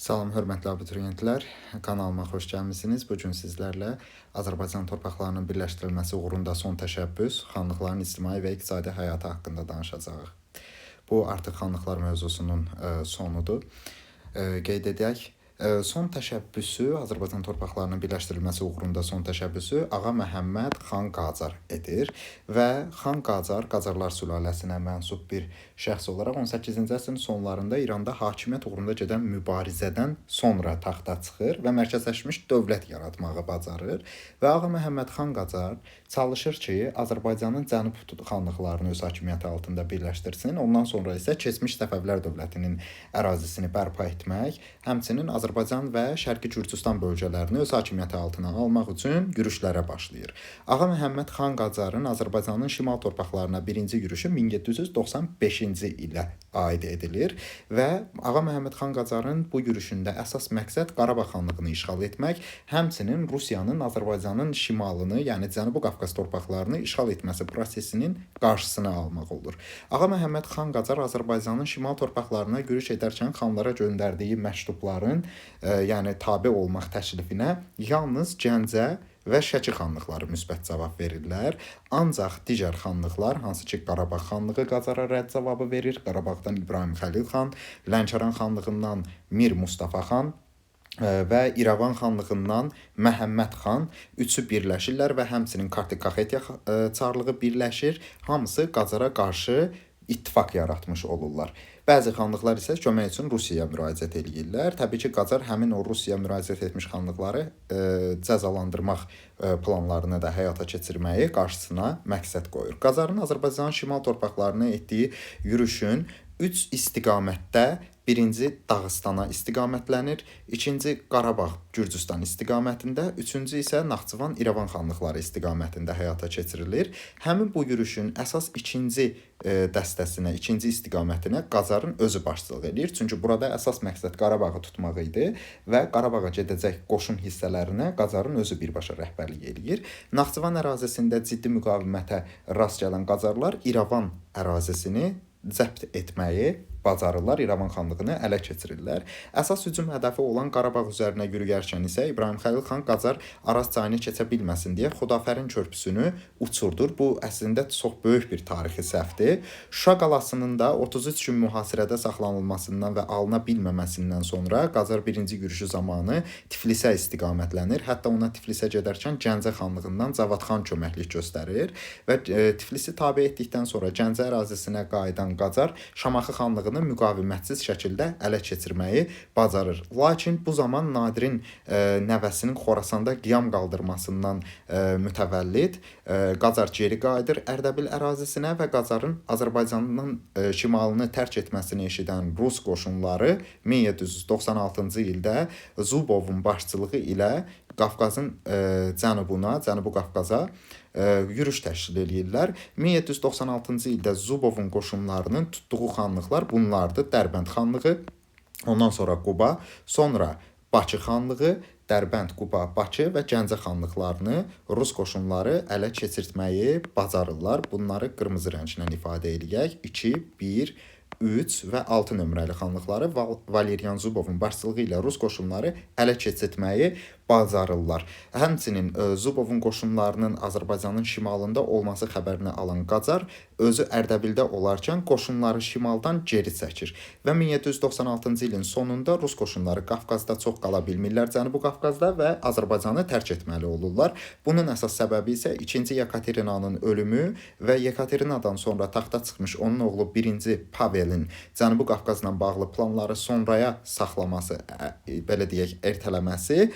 Salam, hörmətli abituriyentlər. Kanalıma xoş gəlmisiniz. Bu gün sizlərlə Azərbaycan torpaqlarının birləşdirilməsi uğrunda son təşəbbüs, xanlıqların ictimai və iqtisadi həyatı haqqında danışacağıq. Bu artıq xanlıqlar mövzusunun sonudur. Qeyd edək, son təşəbbüsü, Azərbaycan torpaqlarının birləşdirilməsi uğrunda son təşəbbüsü Ağa Məhəmməd xan Qacar edir və xan Qacar, Qacarlar sülaləsinə mənsub bir şəxs olaraq 18-ci əsrin sonlarında İranda hakimiyyət uğrunda gedən mübarizədən sonra taxta çıxır və mərkəzləşmiş dövlət yaratmağı bacarır və Ağa Məhəmməd xan Qacar çalışır ki, Azərbaycanın cənub xanlıqlarını öz hakimiyyəti altında birləşdirsin. Ondan sonra isə keçmiş Səfəvilər dövlətinin ərazisini bərpa etmək, həmçinin Azərbaycan və Şərqi Gürcüstan bölgələrini öz hakimiyyəti altına almaq üçün yürüşlərə başlayır. Ağa Məhəmməd xan Qacarın Azərbaycanın şimal torpaqlarına birinci yürüşü 1795-ci ilə aid edilir və Ağa Məhəmməd xan Qacarın bu yürüşündə əsas məqsəd Qarabağ xanlığını işğal etmək, həmçinin Rusiyanın Azərbaycanın şimalını, yəni Cənubi Qafqaz torpaqlarını işğal etməsi prosesinin qarşısını almaq olur. Ağa Məhəmməd xan Qacar Azərbaycanın şimal torpaqlarına yürüş edərkən xanlara göndərdiyi məktubların, yəni tabe olmaq təklifinə yalnız Gəncə və Şəki xanlıqları müsbət cavab verirlər. Ancaq digər xanlıqlar, hansı ki Qarabağ xanlığı Qacara rədd cavabı verir, Qarabağdan İbrahim Xəlil xan, Lənkəran xanlığından Mir Mustafa xan və İrəvan xanlığından Məhəmməd xan üçü birləşirlər və həmçinin Kartikaxetiya çarlığı birləşir. Hamısı Qacara qarşı ittifaq yaratmış olurlar. Bəzi xanlıqlar isə kömək üçün Rusiyaya müraciət edirlər. Təbii ki, Qacar həmin o Rusiyaya müraciət etmiş xanlıqları cəzalandırmaq planlarını da həyata keçirməyi qarşısına məqsəd qoyur. Qacarın Azərbaycanın şimal torpaqlarına etdiyi yürüşün 3 istiqamətdə, birinci Dağıstana istiqamətlənir, ikinci Qarabağ, Gürcüstan istiqamətində, üçüncü isə Naxçıvan, İrəvan xanlıqları istiqamətində həyata keçirilir. Həmin bu yürüşün əsas ikinci dəstəsinə, ikinci istiqamətinə Qacarın özü başçılıq edir. Çünki burada əsas məqsəd Qarabağı tutmaq idi və Qarabağa gedəcək qoşun hissələrinə Qacarın özü birbaşa rəhbərlik edir. Naxçıvan ərazisində ciddi müqavimətə rast gələn Qacarlar İrəvan ərazisini zəbt etməyi bacarırlar, İrəvan xanlığını ələ keçirirlər. Əsas hücum hədəfi olan Qarabağ üzərinə yürüyərkən isə İbrahim Xəlil xan Qacar Araz çayını keçə bilməsin deyə Xudafərin körpüsünü uçurdur. Bu əslində çox böyük bir tarixi səhvdir. Şuşa qalasının da 33 gün mühasirədə saxlanılmasından və alına bilməməsindən sonra Qacar birinci yürüşü zamanı Tiflisə istiqamətlənir. Hətta ona Tiflisə gedərkən Gəncə xanlığından Cavad xan köməklik göstərir və Tiflisi tabe etdikdən sonra Gəncə ərazisinə qayıdan Qacar Şamaxı xanlığını müqavimətsiz şəkildə ələ keçirməyi bacarır. Lakin bu zaman Nadirin nəvəsinin Xorasanda qiyam qaldırmasından mütəvəllid Qacar geri qayıdır Ərdəbil ərazisinə və Qacarın Azərbaycanın şimalını tərk etməsini eşidən Rus qoşunları 1796-cı ildə Zubovun başçılığı ilə Qafqazın cənubuna, Cənubi Qafqaza yürüş təşkil edirlər. 1796-cı ildə Zubovun qoşunlarının tutduğu xanlıqlar bunlardır. Dərbənd xanlığı, ondan sonra Quba, sonra Bakı xanlığı, Dərbənd, Quba, Bakı və Gəncə xanlıqlarını Rus qoşunları ələ keçirtməyi bacarırlar. Bunları qırmızı rənglə ifadə edək. 2, 1, 3 və 6 nömrəli xanlıqları Valeriyan Zubovun başçılığı ilə Rus qoşunları ələ keçirtməyi bacarırlar. Həmçinin Zubovun qoşunlarının Azərbaycanın şimalında olması xəbərini alan Qacar özü Ərdəbildə olarkən qoşunları şimaldan geri çəkir və 1796-cı ilin sonunda Rus qoşunları Qafqazda çox qala bilmirlər, Cənubi Qafqazda və Azərbaycanı tərk etməli olurlar. Bunun əsas səbəbi isə 2-ci Yekaterinanın ölümü və Yekaterinadan sonra taxta çıxmış onun oğlu 1-ci Pavelin Cənubi Qafqazla bağlı planları sonraya saxlaması, belə deyək, ertələməsi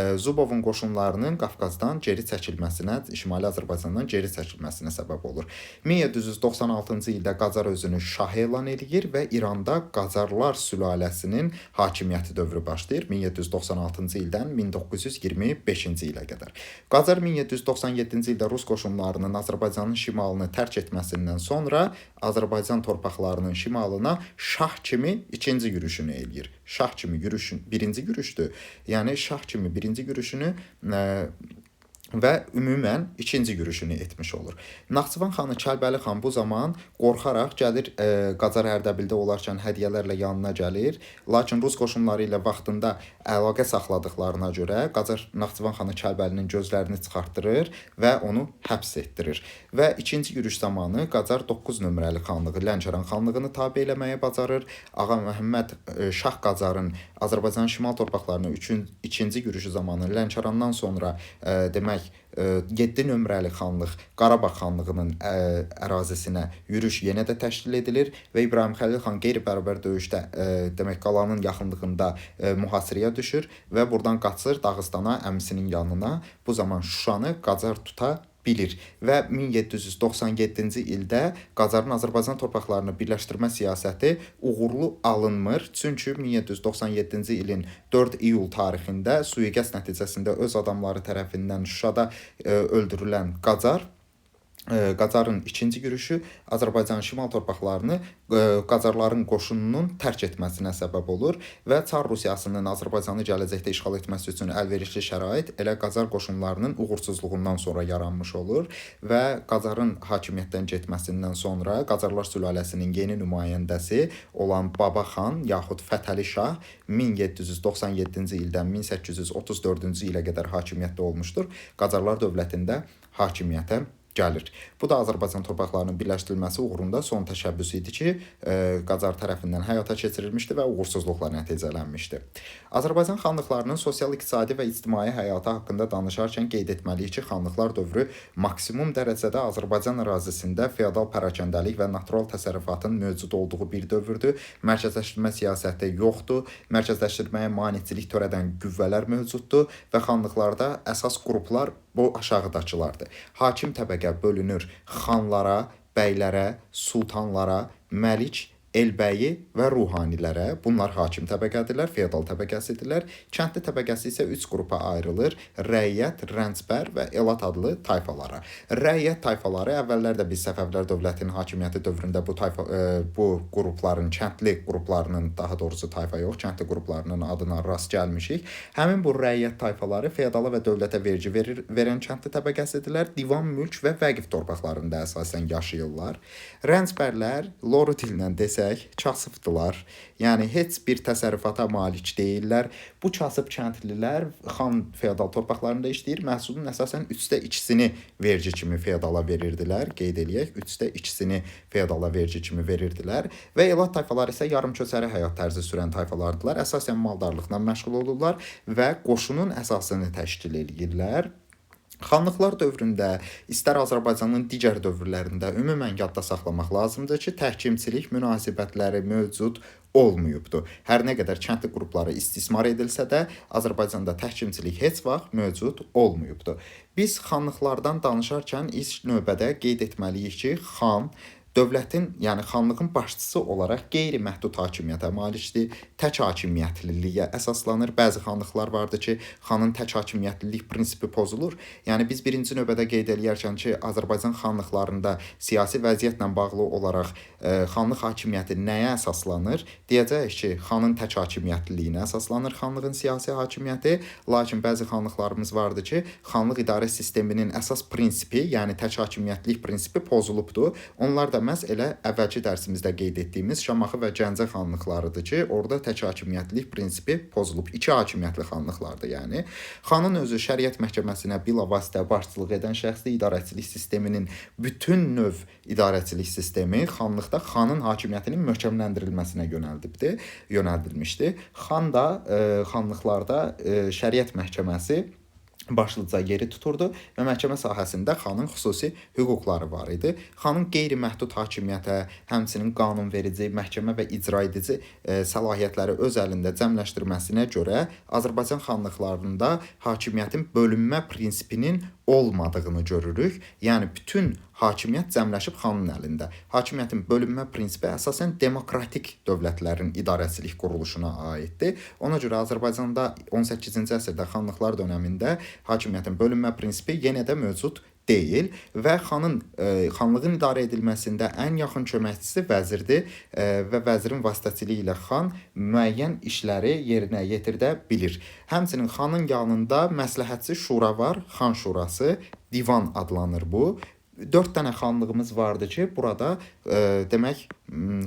Zubovun qoşunlarının Qafqazdan geri çəkilməsinə, Şimali Azərbaycandan geri çəkilməsinə səbəb olur. 1796-cı ildə Qacar özünü şah elan edir və İranda Qacarlar sülaləsinin hakimiyyəti dövrü başlayır 1796-cı ildən 1925-ci ilə qədər. Qacar 1797-ci ildə Rus qoşunlarının Azərbaycanın şimalını tərk etməsindən sonra Azərbaycan torpaqlarının şimalına şah kimi ikinci yürüşünü eləyir. Şah kimi yürüşün birinci yürüşdür. Yəni şah kimi birinci yürüşünü və ümumən ikinci yürüşünü etmiş olur. Naxçıvan xanı Kəlbəli xan bu zaman qorxaraq gəlir, Qacar Ərdəbildə olarkən hədiyyələrlə yanına gəlir. Lakin rus qoşunları ilə vaxtında əlaqə saxladıqlarına görə Qacar Naxçıvan xanı Kəlbəlinin gözlərini çıxartdırır və onu həbs etdirir. Və ikinci yürüş zamanı Qacar 9 nömrəli xanlığı Lənkəran xanlığını tabe eləməyə bacarır. Ağa Məhəmməd Şah Qacarın Azərbaycan şimal torpaqlarına ikinci yürüşü zamanı Lənkərandan sonra demək 7 nömrəli xanlıq Qarabağ xanlığının ərazisinə yürüş yenə də təşkil edilir və İbrahim Xəlil xan qeyri-bərabər döyüşdə demək qalanın yaxınlığında mühasirəyə düşür və buradan qaçır Dağıstana, əmisinin yanına. Bu zaman Şuşanı Qacar tuta bilir və 1797-ci ildə Qacarın Azərbaycan torpaqlarını birləşdirmə siyasəti uğurlu alınmır. Çünki 1797-ci ilin 4 iyul tarixində sui-qəsd nəticəsində öz adamları tərəfindən Şuşada öldürülən Qacarın ikinci yürüşü Azərbaycan şimal torpaqlarını Qacarların qoşununun tərk etməsinə səbəb olur və Çar Rusiyasının Azərbaycanı gələcəkdə işğal etməsi üçün əlverişli şərait elə Qacar qoşunlarının uğursuzluğundan sonra yaranmış olur və Qacarın hakimiyyətdən getməsindən sonra Qacarlar sülaləsinin yeni nümayəndəsi olan Baba xan yaxud Fətəli Şah 1797-ci ildən 1834-cü ilə qədər hakimiyyətdə olmuşdur. Qacarlar dövlətində hakimiyyətə gəlir. Bu da Azərbaycan torpaqlarının birləşdirilməsi uğrunda son təşəbbüs idi ki, Qacar tərəfindən həyata keçirilmişdi və uğursuzluqla nəticələnmişdi. Azərbaycan xanlıqlarının sosial-iqtisadi və ictimai həyatı haqqında danışarkən qeyd etməliyik ki, xanlıqlar dövrü maksimum dərəcədə Azərbaycan ərazisində feodal pərakəndəlik və natural təsərrüfatın mövcud olduğu bir dövrdür. Mərkəzləşdirmə siyasəti yoxdur, mərkəzləşdirməyə maneçilik törədən qüvvələr mövcuddur və xanlıqlarda əsas qruplar bu aşağıdakılardır. Hakim təbəqə bölünür xanlara, bəylərə, sultanlara, məlik, elbəyi və ruhanilərə. Bunlar hakim təbəqədirlər, feodal təbəqəsidirlər. Kəndli təbəqəsi isə 3 qrupa ayrılır. Rəiyyət, rəncbər və elat adlı tayfalara. Rəiyyət tayfaları əvvəllər də biz Səfəvilər dövlətinin hakimiyyəti dövründə bu qrupların, kəndli qruplarının, daha doğrusu tayfa yox, kəndli qruplarının adına rast gəlmişik. Həmin bu rəiyyət tayfaları feodala və dövlətə vergi verən kəndli təbəqəsidirlər. Divan, mülk və vəqif torpaqlarında əsasən yaşayırlar. Rəncbərlər, loru dillə desək, kasıbdılar. Yəni heç bir təsərrüfata malik deyillər. Bu kasıb kəndlilər xan feodal torpaqlarında işləyir. Məhsulun əsasən 2/3-ni vergi kimi feodala verirdilər. Qeyd eləyək, 2/3-ni feodala vergi kimi verirdilər və elat tayfaları isə yarımköçəri həyat tərzi sürən tayfalardılar. Əsasən maldarlıqla məşğul olurlar və qoşunun əsasını təşkil edirlər. Xanlıqlar dövründə, istər Azərbaycanın digər dövrlərində ümumən yadda saxlamaq lazımdır ki, təhkimçilik münasibətləri mövcud olmayıbdır. Hər nə qədər kəndli qrupları istismar edilsə də, Azərbaycanda təhkimçilik heç vaxt mövcud olmayıbdır. Biz xanlıqlardan danışarkən ilk növbədə qeyd etməliyik ki, xan dövlətin, yəni xanlığın başçısı olaraq qeyri-məhdud hakimiyyətə malikdir, tək hakimiyyətliliyə əsaslanır. Bəzi xanlıqlar vardır ki, xanın tək hakimiyyətlilik prinsipi pozulur. Yəni biz birinci növbədə qeyd eləyərkən ki, Azərbaycan xanlıqlarında siyasi vəziyyətlə bağlı olaraq xanlıq hakimiyyəti nəyə əsaslanır? Deyəcəyik ki, xanın tək hakimiyyətliliyinə əsaslanır xanlığın siyasi hakimiyyəti. Lakin bəzi xanlıqlarımız vardır ki, xanlıq idarə sisteminin əsas prinsipi, yəni tək hakimiyyətlilik prinsipi pozulubdur. Onlar da məhz elə əvvəlki dərsimizdə qeyd etdiyimiz Şamaxı və Gəncə xanlıqlarıdır ki, orada tək hakimiyyətlilik prinsipi pozulub. 2 hakimiyyətli xanlıqlardır yəni. Xanın özü şəriət məhkəməsinə bilavasitə başçılıq edən şəxsli idarəçilik sisteminin bütün növ idarəçilik sistemi xanlıqda xanın hakimiyyətinin möhkəmləndirilməsinə yönəldilmişdi. Xan da xanlıqlarda şəriət məhkəməsi başlıca yeri tuturdu və məhkəmə sahəsində xanın xüsusi hüquqları var idi. Xanın qeyri-məhdud hakimiyyətə, həmçinin qanunverici, məhkəmə və icra edici səlahiyyətləri öz əlində cəmləşdirməsinə görə Azərbaycan xanlıqlarında hakimiyyətin bölünmə prinsipinin olmadığını görürük. Yəni bütün hakimiyyət cəmləşib xanın əlində. Hakimiyyətin bölünmə prinsipi əsasən demokratik dövlətlərin idarəçilik quruluşuna aiddir. Ona görə Azərbaycanda 18-ci əsrdə xanlıqlar dövründə hakimiyyətin bölünmə prinsipi yenə də mövcud deyil və xanlığın idarə edilməsində ən yaxın köməkçisi vəzirdir və vəzirin vasitəçiliyi ilə xan müəyyən işləri yerinə yetirdə bilir. Həmçinin xanın yanında məsləhətçi şura var, xan şurası, divan adlanır bu. 4 dənə xanlığımız vardı ki, burada demək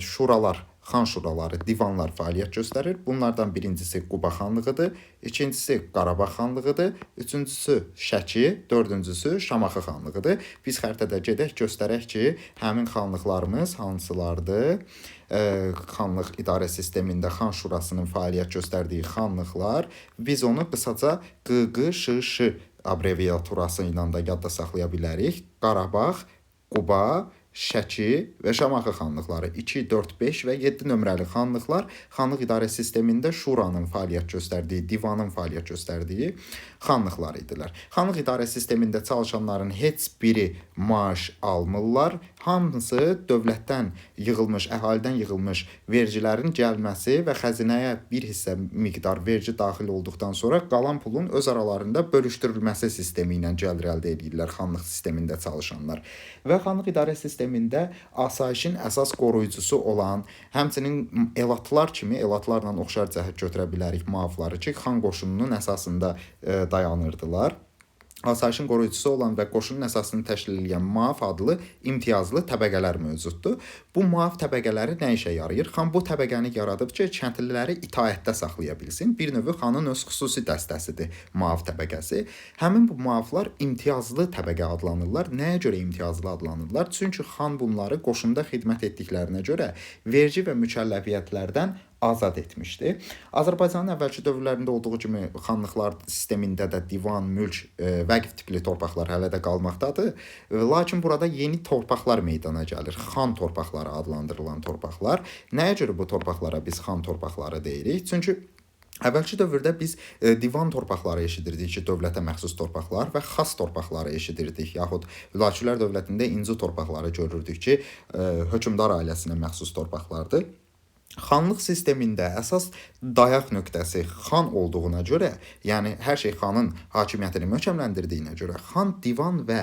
şuralar, xan şuraları, divanlar fəaliyyət göstərir. Bunlardan birincisi Quba xanlığıdır, ikincisi Qarabağ xanlığıdır, üçüncüsü Şəki, dördüncüsü Şamaxı xanlığıdır. Biz xəritədə gedək göstərək ki, həmin xanlıqlarımız hansılardır? Xanlıq idarə sistemində xan şurasının fəaliyyət göstərdiyi xanlıqlar, biz onu qısaca QQŞŞ abreviaturası ilə də yadda saxlaya bilərik. Qarabağ, Quba, Şəki və Şamaxı xanlıqları 2, 4, 5 və 7 nömrəli xanlıqlar xanlıq idarə sistemində şuranın fəaliyyət göstərdiyi, divanın fəaliyyət göstərdiyi xanlıqlar idilər. Xanlıq idarə sistemində çalışanların heç biri maaş almırlar. Hamısı dövlətdən yığılmış, əhalidən yığılmış vergilərin gəlməsi və xəzinəyə bir hissə miqdar vergi daxil olduqdan sonra qalan pulun öz aralarında bölüşdürülməsi sistemi ilə gəlir əldə edirlər xanlıq sistemində çalışanlar. Və xanlıq idarə sistemində asayişin əsas qoruyucusu olan, həmçinin elatlar kimi, elatlarla oxşar cəhət götürə bilərik maafları ki, xan qoşununun əsasında dayanırdılar. Asayişin qoruyucusu olan və qoşunun əsasını təşkil edən maaf adlı imtiyazlı təbəqələr mövcuddur. Bu maaf təbəqələri nə işə yarayır? Xan bu təbəqəni yaradıb ki, kəndliləri itaətdə saxlaya bilsin. Bir növü xanın öz xüsusi dəstəsidir maaf təbəqəsi. Həmin bu maaflar imtiyazlı təbəqə adlanırlar. Nəyə görə imtiyazlı adlanırlar? Çünki xan bunları qoşunda xidmət etdiklərinə görə vergi və mükəlləfiyyətlərdən azad etmişdi. Azərbaycanın əvvəlki dövrlərində olduğu kimi xanlıqlar sistemində də divan, mülk, vəqf tipli torpaqlar hələ də qalmaqdadır. Lakin burada yeni torpaqlar meydana gəlir. Xan torpaqları adlandırılan torpaqlar. Nəyə görə bu torpaqlara biz xan torpaqları deyirik? Çünki əvvəlki dövrdə biz divan torpaqları eşidirdik ki, dövlətə məxsus torpaqlar və xas torpaqları eşidirdik. Yaxud Hülakülər dövlətində inci torpaqları görürdük ki, hökmdar ailəsinə məxsus torpaqlardır. Xanlıq sistemində əsas dayaq nöqtəsi xan olduğuna görə, yəni hər şey xanın hakimiyyətini möhkəmləndirdiyinə görə xan divan və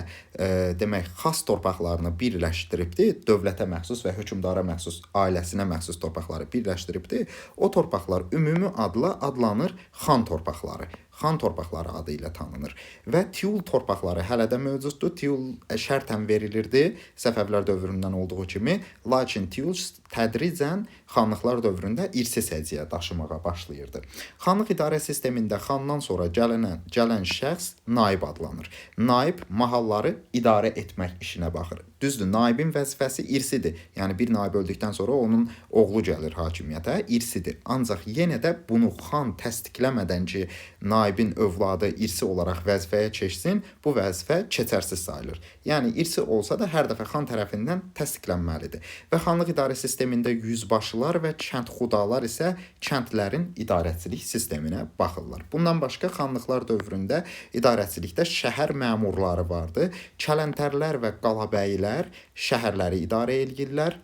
demək xas torpaqlarını birləşdiribdi, dövlətə məxsus və hökmdara məxsus, ailəsinə məxsus torpaqları birləşdiribdi. O torpaqlar ümumi adla adlanır xan torpaqları. Xan torpaqları adı ilə tanınır. Və tiul torpaqları hələ də mövcuddur. Tiul şərtən verilirdi Səfəvilər dövründən olduğu kimi, lakin tiul tədricən xanlıqlar dövründə irsi səciyyəyə daşımağa başlayırdı. Xanlıq idarə sistemində xandan sonra gələn şəxs naib adlanır. Naib mahalları idarə etmək işinə baxır. Düzdür, naibin vəzifəsi irsidir. Yəni bir naib öldükdən sonra onun oğlu gəlir hakimiyyətə, irsidir. Ancaq yenə də bunu xan təsdiqləmədən ki, naibin övladı irsi olaraq vəzifəyə keçsin, bu vəzifə keçərsiz sayılır. Yəni irsi olsa da hər dəfə xan tərəfindən təsdiqlənməlidir. Və xanlıq idarə sistemində yüzbaşılar və kəndxudalar isə kəndlərin idarəçilik sisteminə baxırlar. Bundan başqa xanlıqlar dövründə idarəçilikdə şəhər məmurları vardı. Kələntərlər və qalabəyilər şəhərləri idarə edirlər.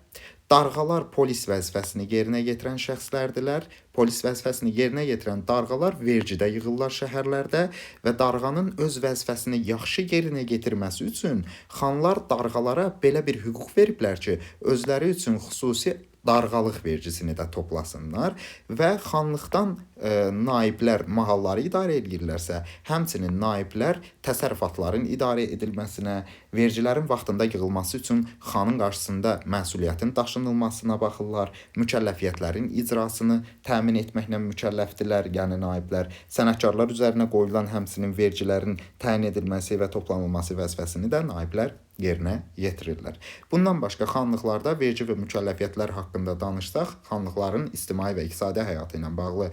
Darğalar polis vəzifəsini yerinə yetirən şəxslərdilər. Polis vəzifəsini yerinə yetirən darğalar vergidə yığırlar şəhərlərdə və darğanın öz vəzifəsini yaxşı yerinə yetirməsi üçün xanlar darğalara belə bir hüquq veriblər ki, özləri üçün xüsusi darğalıq vergisini də toplasınlar və xanlıqdan naiblər mahalları idarə edirlərsə, həmçinin naiblər təsərrüfatların idarə edilməsinə, vergilərin vaxtında yığılması üçün xanın qarşısında məsuliyyətin daşınılmasına baxırlar, mükəlləfiyyətlərin icrasını təmin etməklə mükəlləfdirlər, yəni naiblər, sənətkarlar üzərinə qoyulan həmçinin vergilərin təyin edilməsi və toplanılması vəzifəsini də naiblər yerinə yetirirlər. Bundan başqa xanlıqlarda vergi və mükəlləfiyyətlər haqqında danışsaq, xanlıqların ictimai və iqtisadi həyatı ilə bağlı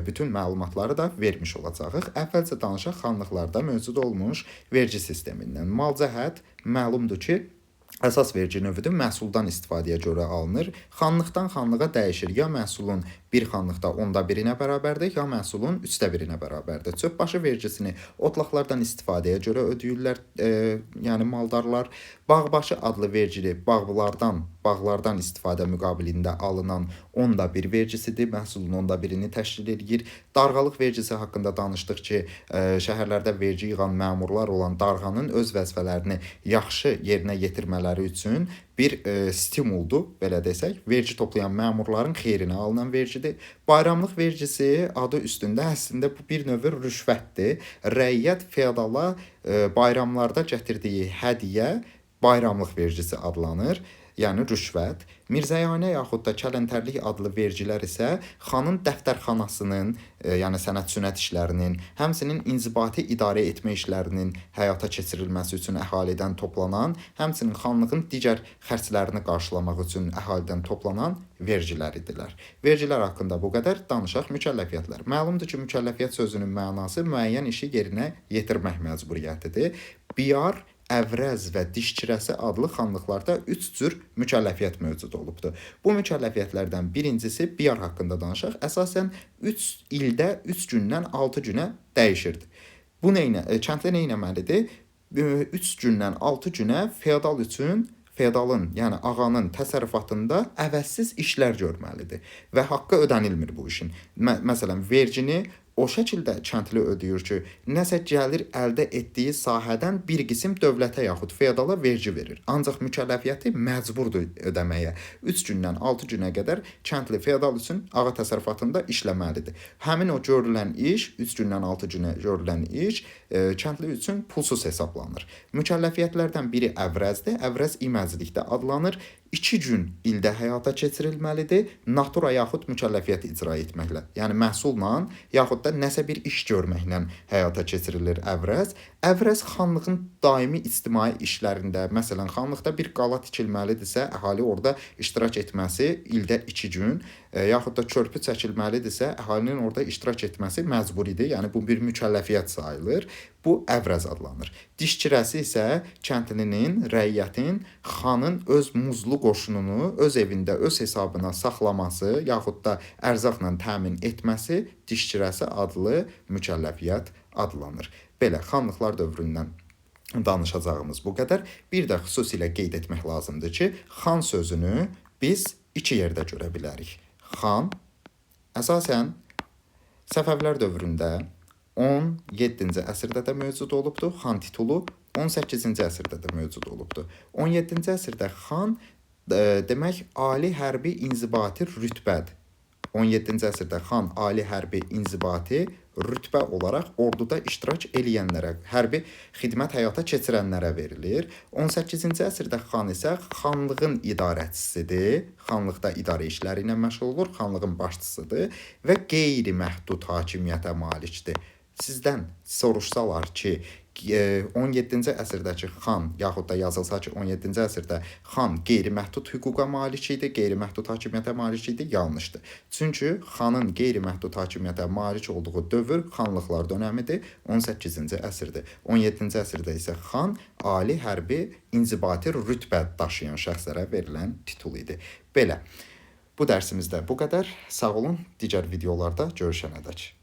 bütün məlumatları da vermiş olacağıq. Əvvəlcə danışaq xanlıqlarda mövcud olmuş vergi sistemindən. Malcəhət məlumdur ki, Əsas vergi növüdür, məhsuldan istifadəyə görə alınır. Xanlıqdan xanlığa dəyişir. Ya məhsulun bir xanlıqda 1/10-nə bərabərdir, ya məhsulun 1/3-nə bərabərdir. Çöp-başı vergisini otlaqlardan istifadəyə görə ödəyirlər, yəni maldarlar. Bağbaşı adlı vergi bağlardan istifadə müqabilində alınan 1/10 vergisidir, məhsulun 1/10-ni təşkil edir. Darğalıq vergisi haqqında danışdıq ki, şəhərlərdə vergi yığan məmurlar olan darğanın öz vəzifələrini yaxşı yerinə yetirmələri üçün bir stimuldur, belə desək. Vergi toplayan məmurların xeyrinə alınan vergidir. Bayramlıq vergisi adı üstündə əslində bu bir növ rüşvətdir. Rəiyyət feodala bayramlarda gətirdiyi hədiyyə bayramlıq vergisi adlanır. Yəni rüşvət. Mirzəyanə yaxud da kələntərlik adlı vergilər isə xanın dəftərxanasının, yəni sənət-sünət işlərinin, həmçinin inzibati idarə etmə işlərinin həyata keçirilməsi üçün əhalidən toplanan, həmçinin xanlığın digər xərclərini qarşılamaq üçün əhalidən toplanan vergilər idilər. Vergilər haqqında bu qədər danışaq. Mükəlləfiyyətlər. Məlumdur ki, mükəlləfiyyət sözünün mənası müəyyən işi yerinə yetirmək məcburiyyətidir. Biyar, əvrəz və dişkirəsi adlı xanlıqlarda 3 cür mükəlləfiyyət mövcud olubdur. Bu mükəlləfiyyətlərdən birincisi biyar haqqında danışaq. Əsasən 3 ildə 3 gündən 6 günə dəyişirdi. Bu kəndli nə etməlidir? 3 gündən 6 günə feodalın, yəni ağanın təsərrüfatında əvəzsiz işlər görməlidir və haqqı ödənilmir bu işin. Məsələn, vergini o şəkildə kəndli ödəyir ki, nəsə gəlir əldə etdiyi sahədən bir qism dövlətə yaxud feodala vergi verir. Ancaq mükəlləfiyyəti məcburdur ödəməyə. 3 gündən 6 günə qədər kəndli feodal üçün ağa təsərrüfatında işləməlidir. Həmin o görülən iş, 3 gündən 6 günə görülən iş kəndli üçün pulsuz hesablanır. Mükəlləfiyyətlərdən biri əvrəzdir. Əvrəz iməclikdə adlanır. 2 gün ildə həyata keçirilməlidir, natura yaxud mükəlləfiyyət icra etməklə. Yəni məhsulla yaxud da nəsə bir iş görməklə həyata keçirilir əvrəz. Əvrəz xanlığın daimi ictimai işlərində, məsələn, xanlıqda bir qala tikilməlidirsə, əhali orada iştirak etməsi ildə 2 gün, yaxud da körpü çəkilməlidirsə, əhalinin orada iştirak etməsi məcburidir. Yəni bu bir mükəlləfiyyət sayılır. Bu əvrəz adlanır. Dişkirəsi isə kəndlinin, rəiyyətin xanın öz muzlu qoşununu öz evində, öz hesabına saxlaması, yaxud da ərzaqla təmin etməsi dişkirəsi adlı mükəlləfiyyət adlanır. Belə xanlıqlar dövründən danışacağımız bu qədər. Bir də xüsusilə qeyd etmək lazımdır ki, xan sözünü biz 2 yerdə görə bilərik. Xan əsasən Səfəvilər dövründə 17-ci əsrdə də mövcud olubdur. Xan titulu 18-ci əsrdə də mövcud olubdur. 17-ci əsrdə xan demək ali hərbi inzibati rütbədir. 17-ci əsrdə xan ali hərbi inzibati rütbə olaraq orduda iştirak eləyənlərə, hərbi xidmət həyata keçirənlərə verilir. 18-ci əsrdə xan isə xanlığın idarəçisidir. Xanlıqda idarə işləri ilə məşğul olur, xanlığın başçısıdır və qeyri-məhdud hakimiyyətə malikdir. Sizdən soruşsalar ki, 17-ci əsrdəki xan, yaxud da yazılsa ki, 17-ci əsrdə xan qeyri-məhdud hüquqa malik idi, qeyri-məhdud hakimiyyətə malik idi, yanlışdır. Çünki xanın qeyri-məhdud hakimiyyətə malik olduğu dövr xanlıqlar dönəmidir, 18-ci əsrdir. 17-ci əsrdə isə xan ali hərbi inzibati rütbə daşıyan şəxslərə verilən titul idi. Belə, bu dərsimizdə bu qədər. Sağ olun, digər videolarda görüşənədək.